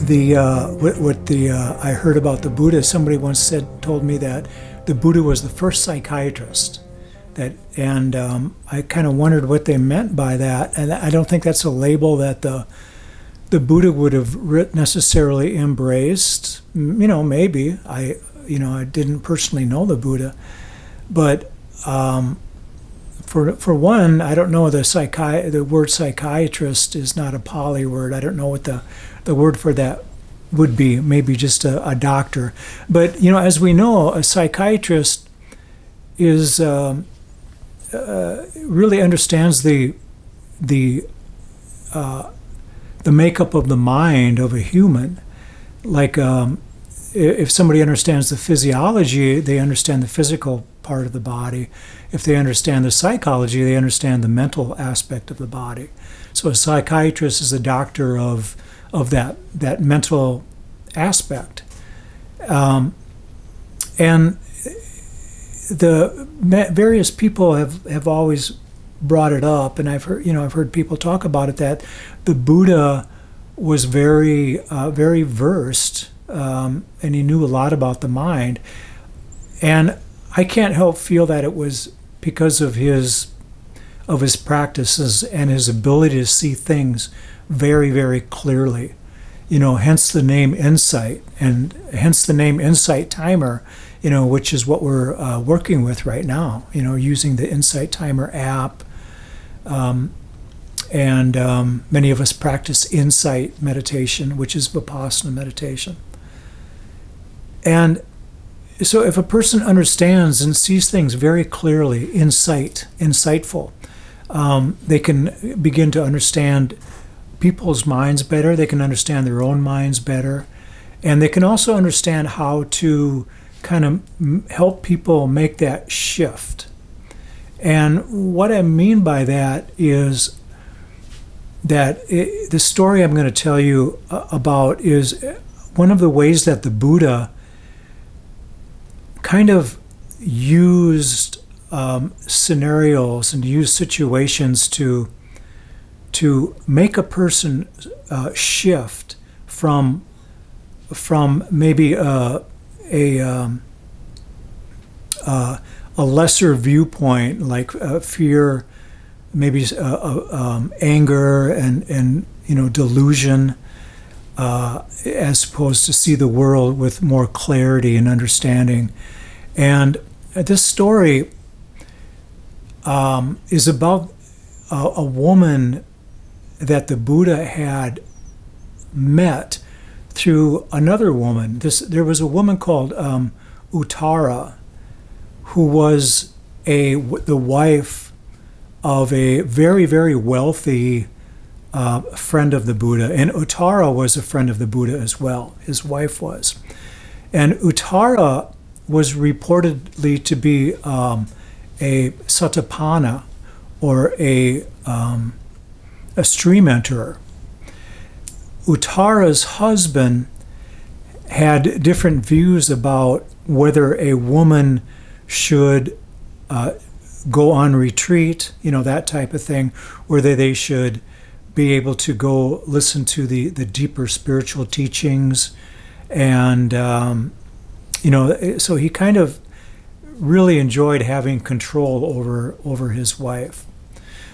I heard about the Buddha. Somebody once told me that the Buddha was the first psychiatrist. And I kind of wondered what they meant by that. And I don't think that's a label that the Buddha would have necessarily embraced. Maybe I didn't personally know the Buddha, but for one, I don't know the word psychiatrist is not a Pali word. I don't know what the word for that would be. Maybe just a doctor. But as we know, a psychiatrist is really understands the makeup of the mind of a human. Like if somebody understands the physiology, they understand the physical part of the body. If they understand the psychology, they understand the mental aspect of the body. So a psychiatrist is a doctor of that mental aspect. And the various people have always brought it up, and I've heard people talk about it, that the Buddha was very very versed, and he knew a lot about the mind. And I can't help feel that it was because of his practices and his ability to see things very, very clearly. Hence the name Insight, and hence the name Insight Timer, which is what we're working with right now, using the Insight Timer app. And many of us practice insight meditation, which is Vipassana meditation. And so if a person understands and sees things very clearly, insightful, they can begin to understand people's minds better, they can understand their own minds better, and they can also understand how to kind of help people make that shift. And what I mean by that is that the story I'm going to tell you about is one of the ways that the Buddha kind of used scenarios and used situations to make a person shift from maybe a lesser viewpoint, like fear, maybe anger and delusion, as opposed to see the world with more clarity and understanding. And this story is about a woman that the Buddha had met through another woman. There was a woman called Uttara, who was the wife of a very, very wealthy friend of the Buddha. And Uttara was a friend of the Buddha as well. His wife was. And Uttara was reportedly to be a satapana, or a stream enterer. Uttara's husband had different views about whether a woman should go on retreat, that type of thing, whether they should be able to go listen to the deeper spiritual teachings. And, so he kind of really enjoyed having control over his wife.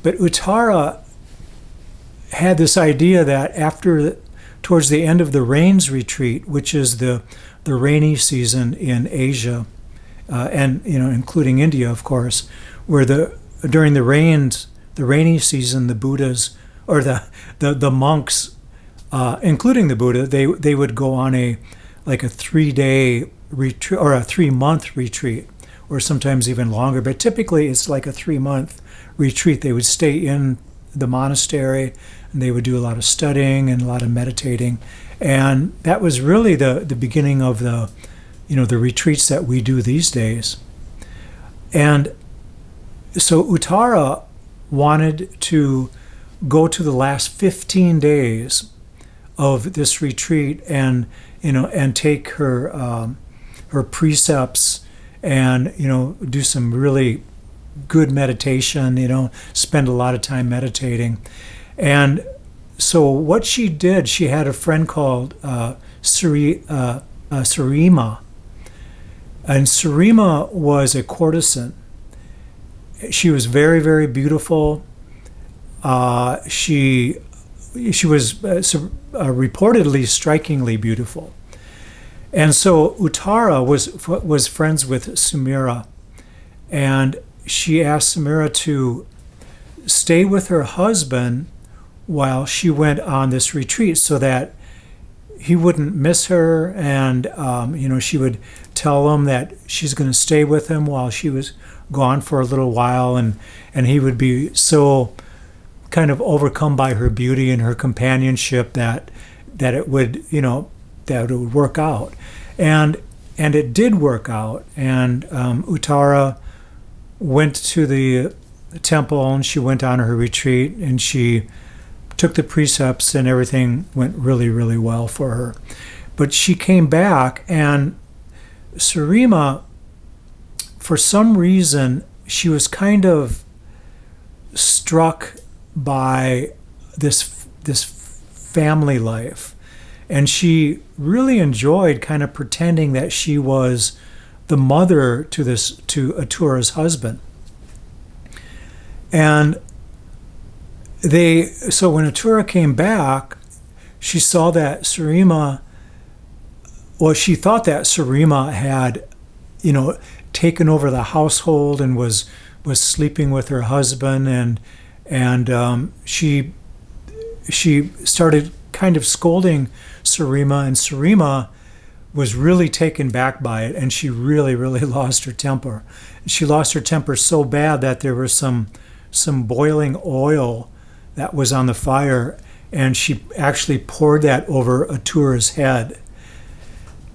But Uttara had this idea that towards the end of the rains retreat, which is the rainy season in Asia, and including India, of course, where during the rainy season, the Buddhas or the monks, including the Buddha, they would go on a 3-day retreat or a 3-month retreat, or sometimes even longer. But typically, it's like a 3-month retreat. They would stay in the monastery, and they would do a lot of studying and a lot of meditating, and that was really the beginning of the retreats that we do these days. And so Uttara wanted to go to the last 15 days of this retreat and take her precepts and do some really good meditation, spend a lot of time meditating. And so what she did, she had a friend called Sarima, and Sarima was a courtesan. She was very, very beautiful. She was reportedly strikingly beautiful. And so Uttara was friends with Sumira, and she asked Sumira to stay with her husband while she went on this retreat, so that he wouldn't miss her, and she would tell him that she's going to stay with him while she was gone for a little while, and he would be so kind of overcome by her beauty and her companionship that it would that it would work out, and it did work out. And Uttara went to the temple, and she went on her retreat, and she took the precepts, and everything went really, really well for her. But she came back, and Sarima, for some reason, she was kind of struck by this family life, and she really enjoyed kind of pretending that she was the mother to Attura's husband. And so when Attura came back, she saw that Sarima, she thought that Sarima had, taken over the household and was sleeping with her husband, and she started kind of scolding Sarima, and Sarima was really taken back by it, and she really, really lost her temper. She lost her temper so bad that there was some boiling oil that was on the fire, and she actually poured that over Attura's head.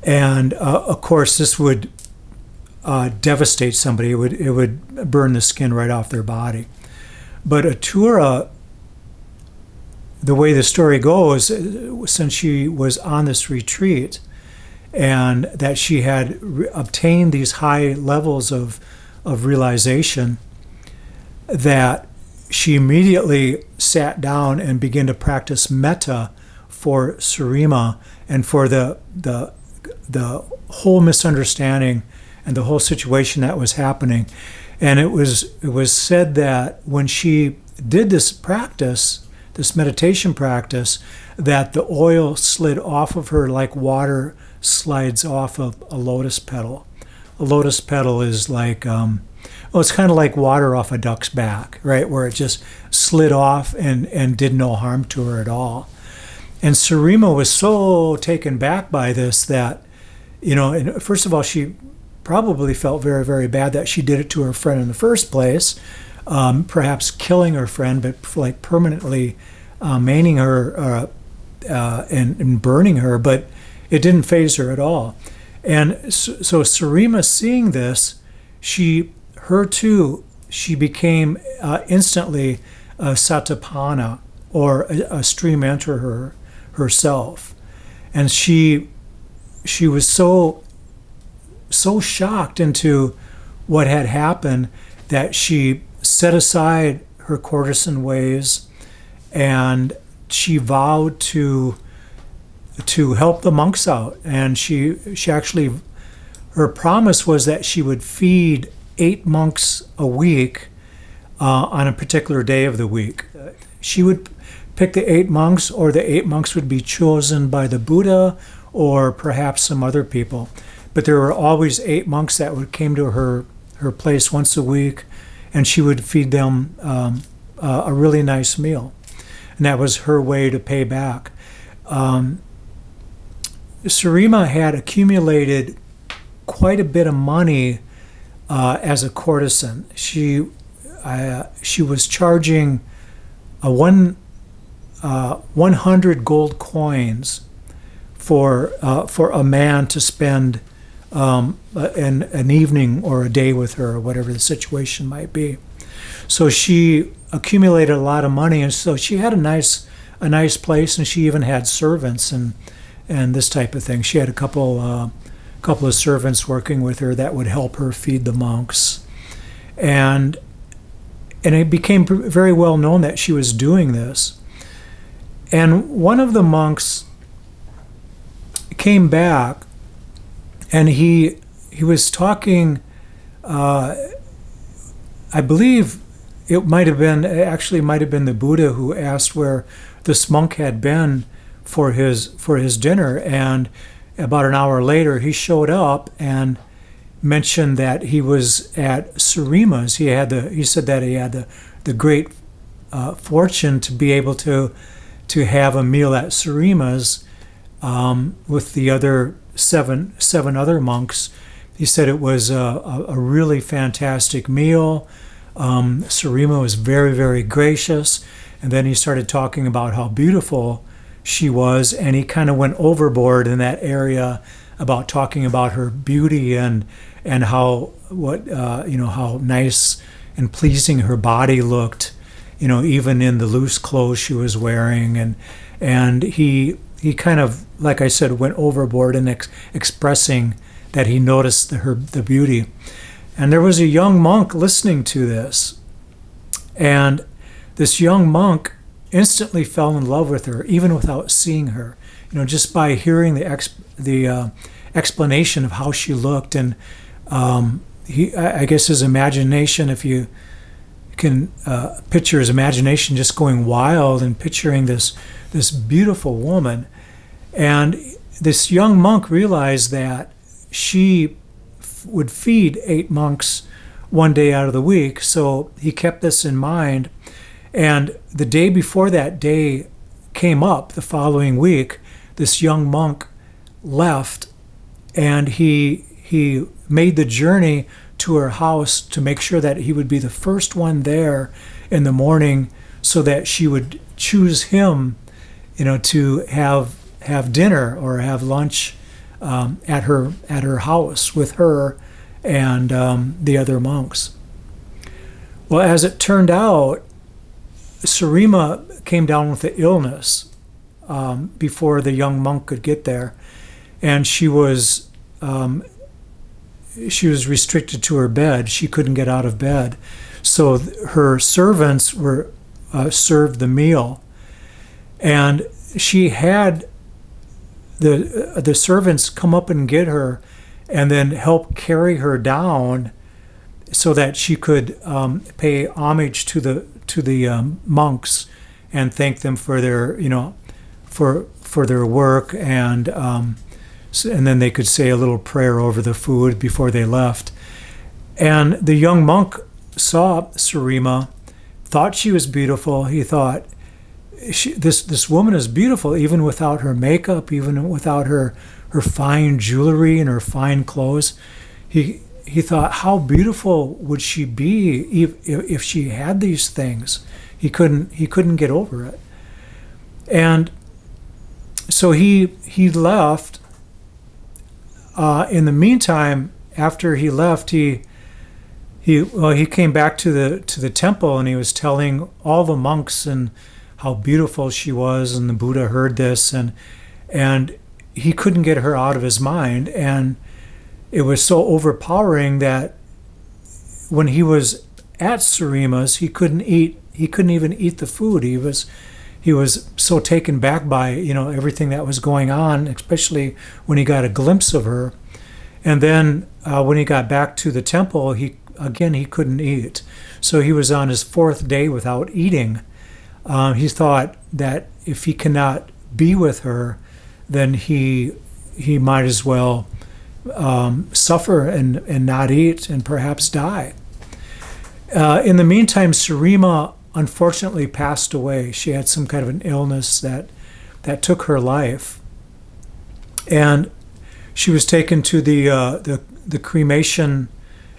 And of course, this would devastate somebody. It would burn the skin right off their body. But Attura, the way the story goes, since she was on this retreat, and that she had obtained these high levels of realization, that she immediately sat down and began to practice metta for Sarima and for the whole misunderstanding and the whole situation that was happening. And it was said that when she did this practice, this meditation practice, that the oil slid off of her like water slides off of a lotus petal. A lotus petal is like it's kind of like water off a duck's back, right? Where it just slid off and did no harm to her at all. And Sarima was so taken back by this that, and first of all, she probably felt very, very bad that she did it to her friend in the first place, perhaps killing her friend, but like permanently maiming her and burning her, but it didn't faze her at all. And so Sarima, seeing this, she became instantly a satipana, or a stream enterer herself. And she was so shocked into what had happened that she set aside her courtesan ways, and she vowed to help the monks out. And she actually, her promise was that she would feed 8 monks a week on a particular day of the week. She would pick the 8 monks, or the 8 monks would be chosen by the Buddha or perhaps some other people. But there were always 8 monks that came to her place once a week, and she would feed them a really nice meal. And that was her way to pay back. Sarima had accumulated quite a bit of money as a courtesan. She was charging 100 gold coins for a man to spend an evening or a day with her, or whatever the situation might be. So she accumulated a lot of money, and so she had a nice place, and she even had servants and this type of thing. She had a couple of servants working with her that would help her feed the monks, and it became very well known that she was doing this. And one of the monks came back, and he was talking. I believe it might have been the Buddha who asked where this monk had been for his dinner, and about an hour later he showed up and mentioned that he was at Surima's. He said that he had the great fortune to be able to have a meal at Surima's with the other seven other monks. He said it was a really fantastic meal. Surima was very, very gracious. And then he started talking about how beautiful she was, and he kind of went overboard in that area about talking about her beauty and how how nice and pleasing her body looked, even in the loose clothes she was wearing, and he kind of, like I said, went overboard in expressing that he noticed the beauty. And there was a young monk listening to this, and this young monk instantly fell in love with her, even without seeing her. Just by hearing the explanation of how she looked, and I guess his imagination, if you can picture his imagination just going wild and picturing this beautiful woman, and this young monk realized that she would feed 8 monks one day out of the week. So he kept this in mind. And the day before that day came up, the following week, this young monk left, and he made the journey to her house to make sure that he would be the first one there in the morning, so that she would choose him, to have dinner or have lunch at her house with her and the other monks. Well, as it turned out, Surima came down with an illness before the young monk could get there, and she was restricted to her bed. She couldn't get out of bed, so her servants were served the meal, and she had the servants come up and get her, and then help carry her down, so that she could pay homage to the monks and thank them for their for their work, and then they could say a little prayer over the food before they left. And the young monk saw Surima, thought she was beautiful. He thought, this woman is beautiful, even without her makeup, even without her fine jewelry and her fine clothes. He thought, how beautiful would she be if she had these things? He couldn't get over it. And so he left. In the meantime, after he left, he came back to the temple, and he was telling all the monks and how beautiful she was, and the Buddha heard this, and he couldn't get her out of his mind, and it was so overpowering that when he was at Surima's, he couldn't even eat the food. He was so taken back by everything that was going on, especially when he got a glimpse of her. And then when he got back to the temple, he couldn't eat. So he was on his 4th day without eating. He thought that if he cannot be with her, then he might as well suffer and not eat and perhaps die. In the meantime, Surima unfortunately passed away. She had some kind of an illness that took her life, and she was taken to the cremation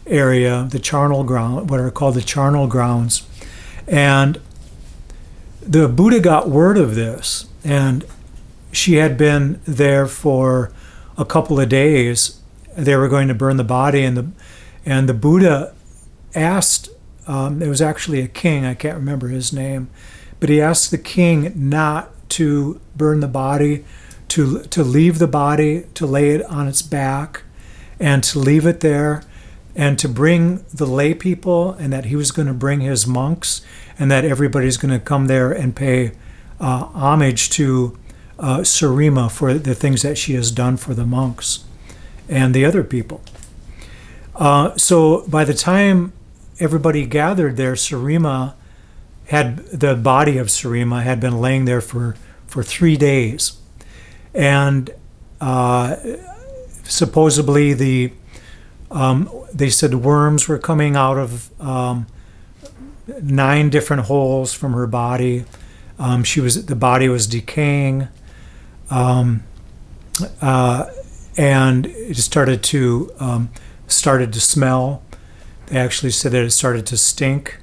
area, the charnel ground, what are called the charnel grounds, and the Buddha got word of this, and she had been there for a couple of days. They were going to burn the body, and the Buddha asked. It was actually a king. I can't remember his name, but he asked the king not to burn the body, to leave the body, to lay it on its back, and to leave it there, and to bring the lay people, and that he was going to bring his monks, and that everybody's going to come there and pay homage to Surima for the things that she has done for the monks and the other people. So by the time everybody gathered there, the body of Surima had been laying there for 3 days. And supposedly they said worms were coming out of 9 different holes from her body. The body was decaying, and it started to smell. They actually said that it started to stink,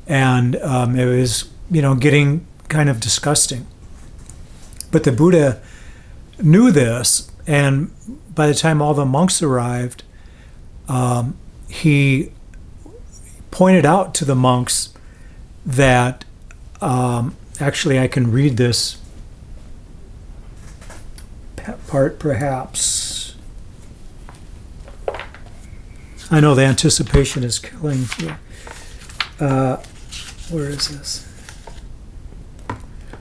and it was getting kind of disgusting. But the Buddha knew this, and by the time all the monks arrived, he pointed out to the monks that, actually I can read this part perhaps. I know the anticipation is killing me. Where is this?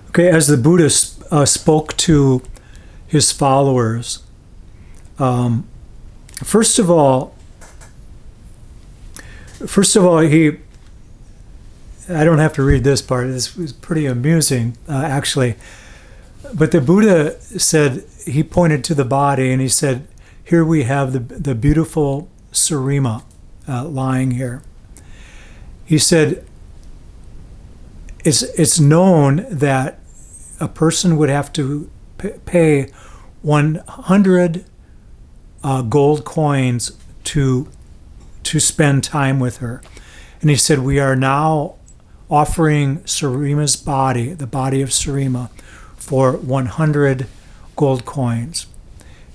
Okay, as the Buddha spoke to his followers, first of all, I don't have to read this part. This was pretty amusing, actually. But the Buddha said, he pointed to the body and he said, here we have the beautiful Surima lying here. He said, it's known that a person would have to pay 100 gold coins to spend time with her. And he said, we are now offering Surima's body, the body of Surima, for 100 gold coins.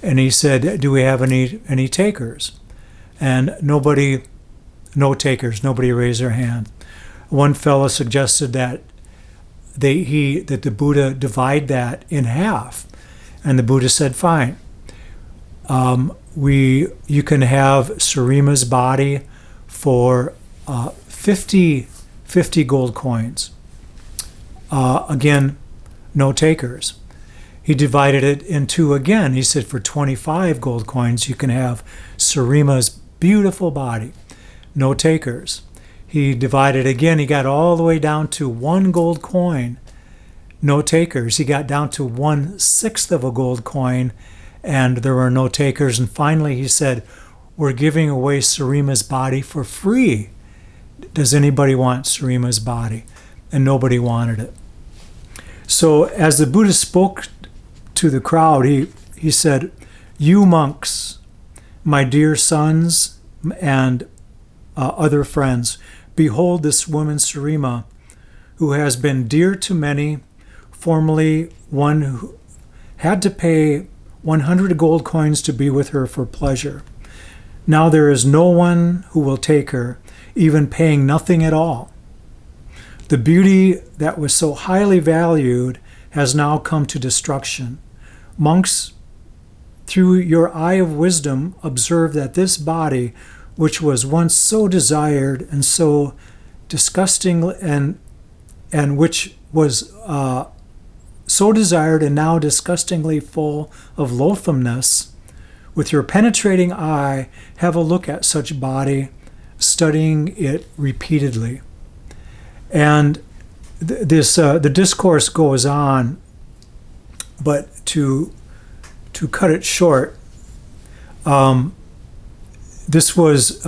And he said, do we have any takers? And no takers, nobody raised their hand. One fellow suggested that the Buddha divide that in half. And the Buddha said, fine. You can have Surima's body for 50 gold coins. Again, no takers. He divided it in two again. He said for 25 gold coins, you can have Surima's beautiful body. No takers. He divided again. He got all the way down to 1 gold coin. No takers. He got down to 1/6 of a gold coin, and there were no takers. And finally he said, we're giving away Surima's body for free. Does anybody want Surima's body? And nobody wanted it. So as the Buddha spoke to the crowd, he said, you monks, my dear sons and other friends, behold this woman Surima, who has been dear to many, formerly one who had to pay 100 gold coins to be with her for pleasure. Now there is no one who will take her, even paying nothing at all. The beauty that was so highly valued has now come to destruction. Monks, through your eye of wisdom, observe that this body, which was once so desired and so disgusting, and which was so desired and now disgustingly full of loathsomeness, with your penetrating eye, have a look at such body, studying it repeatedly. And the discourse goes on, but to cut it short, this was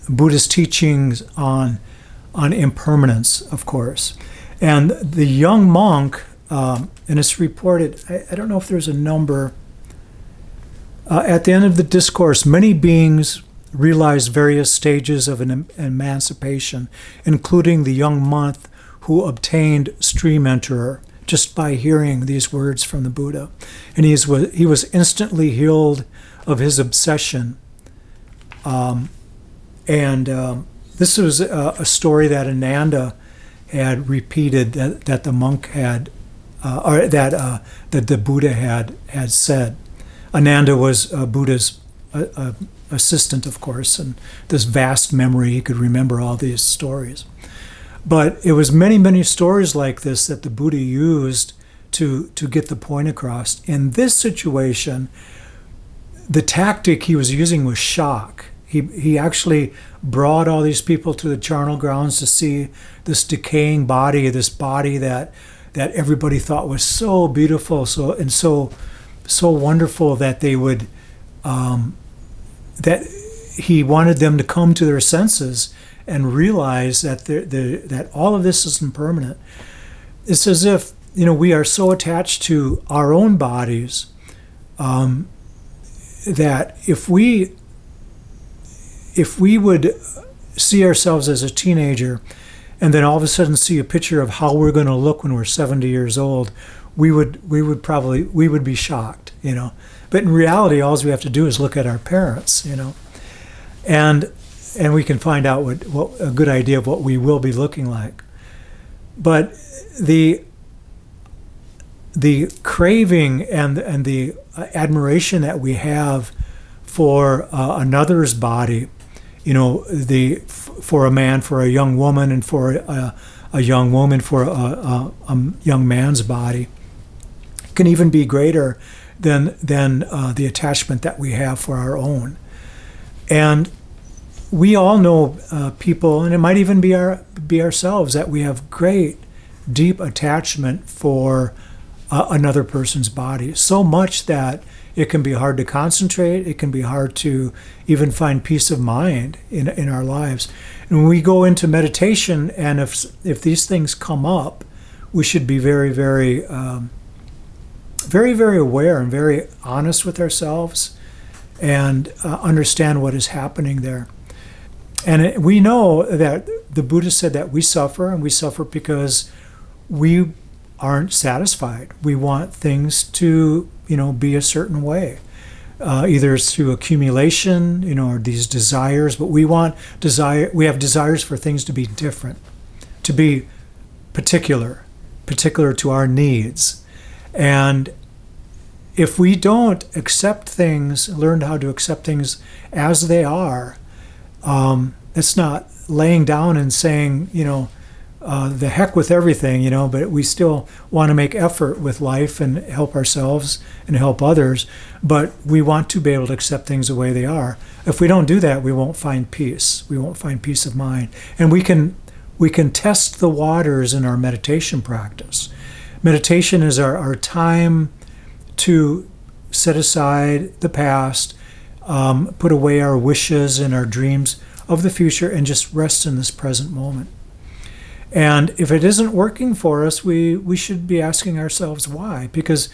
Buddhist teachings on impermanence, of course. And the young monk, and it's reported, I don't know if there's a number, at the end of the discourse, many beings realized various stages of an emancipation, including the young monk who obtained stream enterer just by hearing these words from the Buddha. And he was instantly healed of his obsession. This was a story that Ananda had repeated, that the monk had, or that the Buddha had said. Ananda was Buddha's assistant, of course, and this vast memory, he could remember all these stories. But it was many, many stories like this that the Buddha used to get the point across. In this situation, the tactic he was using was shock. He actually brought all these people to the charnel grounds to see this decaying body, this body that everybody thought was so beautiful, so wonderful that they would that he wanted them to come to their senses and realize that that all of this is impermanent. It's as if, we are so attached to our own bodies that if we would see ourselves as a teenager and then all of a sudden see a picture of how we're going to look when we're 70 years old, we would be shocked, But in reality, all we have to do is look at our parents, and we can find out what a good idea of what we will be looking like. But the craving and the admiration that we have for another's body, for a man, for a young woman, and for a young woman, for a young man's body, can even be greater than the attachment that we have for our own. And we all know people, and it might even be ourselves, that we have great, deep attachment for another person's body. So much that it can be hard to concentrate. It can be hard to even find peace of mind in our lives. And when we go into meditation, and if these things come up, we should be very, very, very, very aware and very honest with ourselves, and understand what is happening there. And we know that the Buddha said that we suffer, and we suffer because we aren't satisfied. We want things to, be a certain way. Either through accumulation, or these desires, but we have desires for things to be different, to be particular to our needs. And if we don't accept things, learn how to accept things as they are, it's not laying down and saying, the heck with everything, but we still want to make effort with life and help ourselves and help others. But we want to be able to accept things the way they are. If we don't do that, we won't find peace. We won't find peace of mind. And we can test the waters in our meditation practice. Meditation is our time to set aside the past, put away our wishes and our dreams of the future, and just rest in this present moment. And if it isn't working for us, we should be asking ourselves why. Because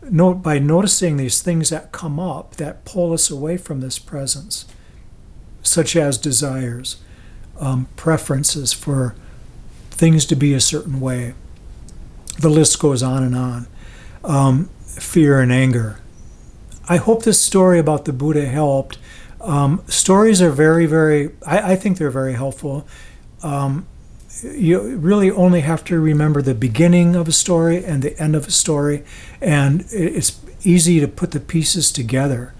by noticing these things that come up that pull us away from this presence, such as desires, preferences for things to be a certain way, the list goes on and on, fear and anger. I hope this story about the Buddha helped. Stories are very, very, I think they're very helpful. You really only have to remember the beginning of a story and the end of a story, and it's easy to put the pieces together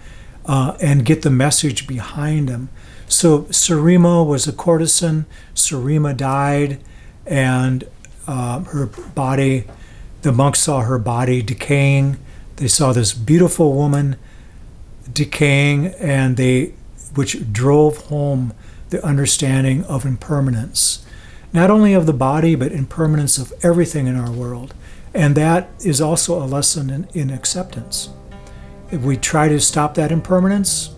and get the message behind them. So Sarima was a courtesan. Sarima died, and her body, the monks saw her body decaying. They saw this beautiful woman decaying, which drove home the understanding of impermanence. Not only of the body, but impermanence of everything in our world. And that is also a lesson in acceptance. If we try to stop that impermanence,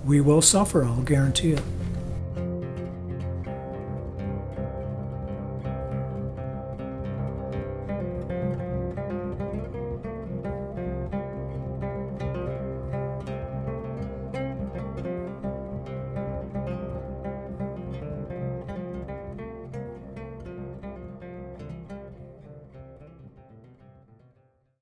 we will suffer, I'll guarantee it.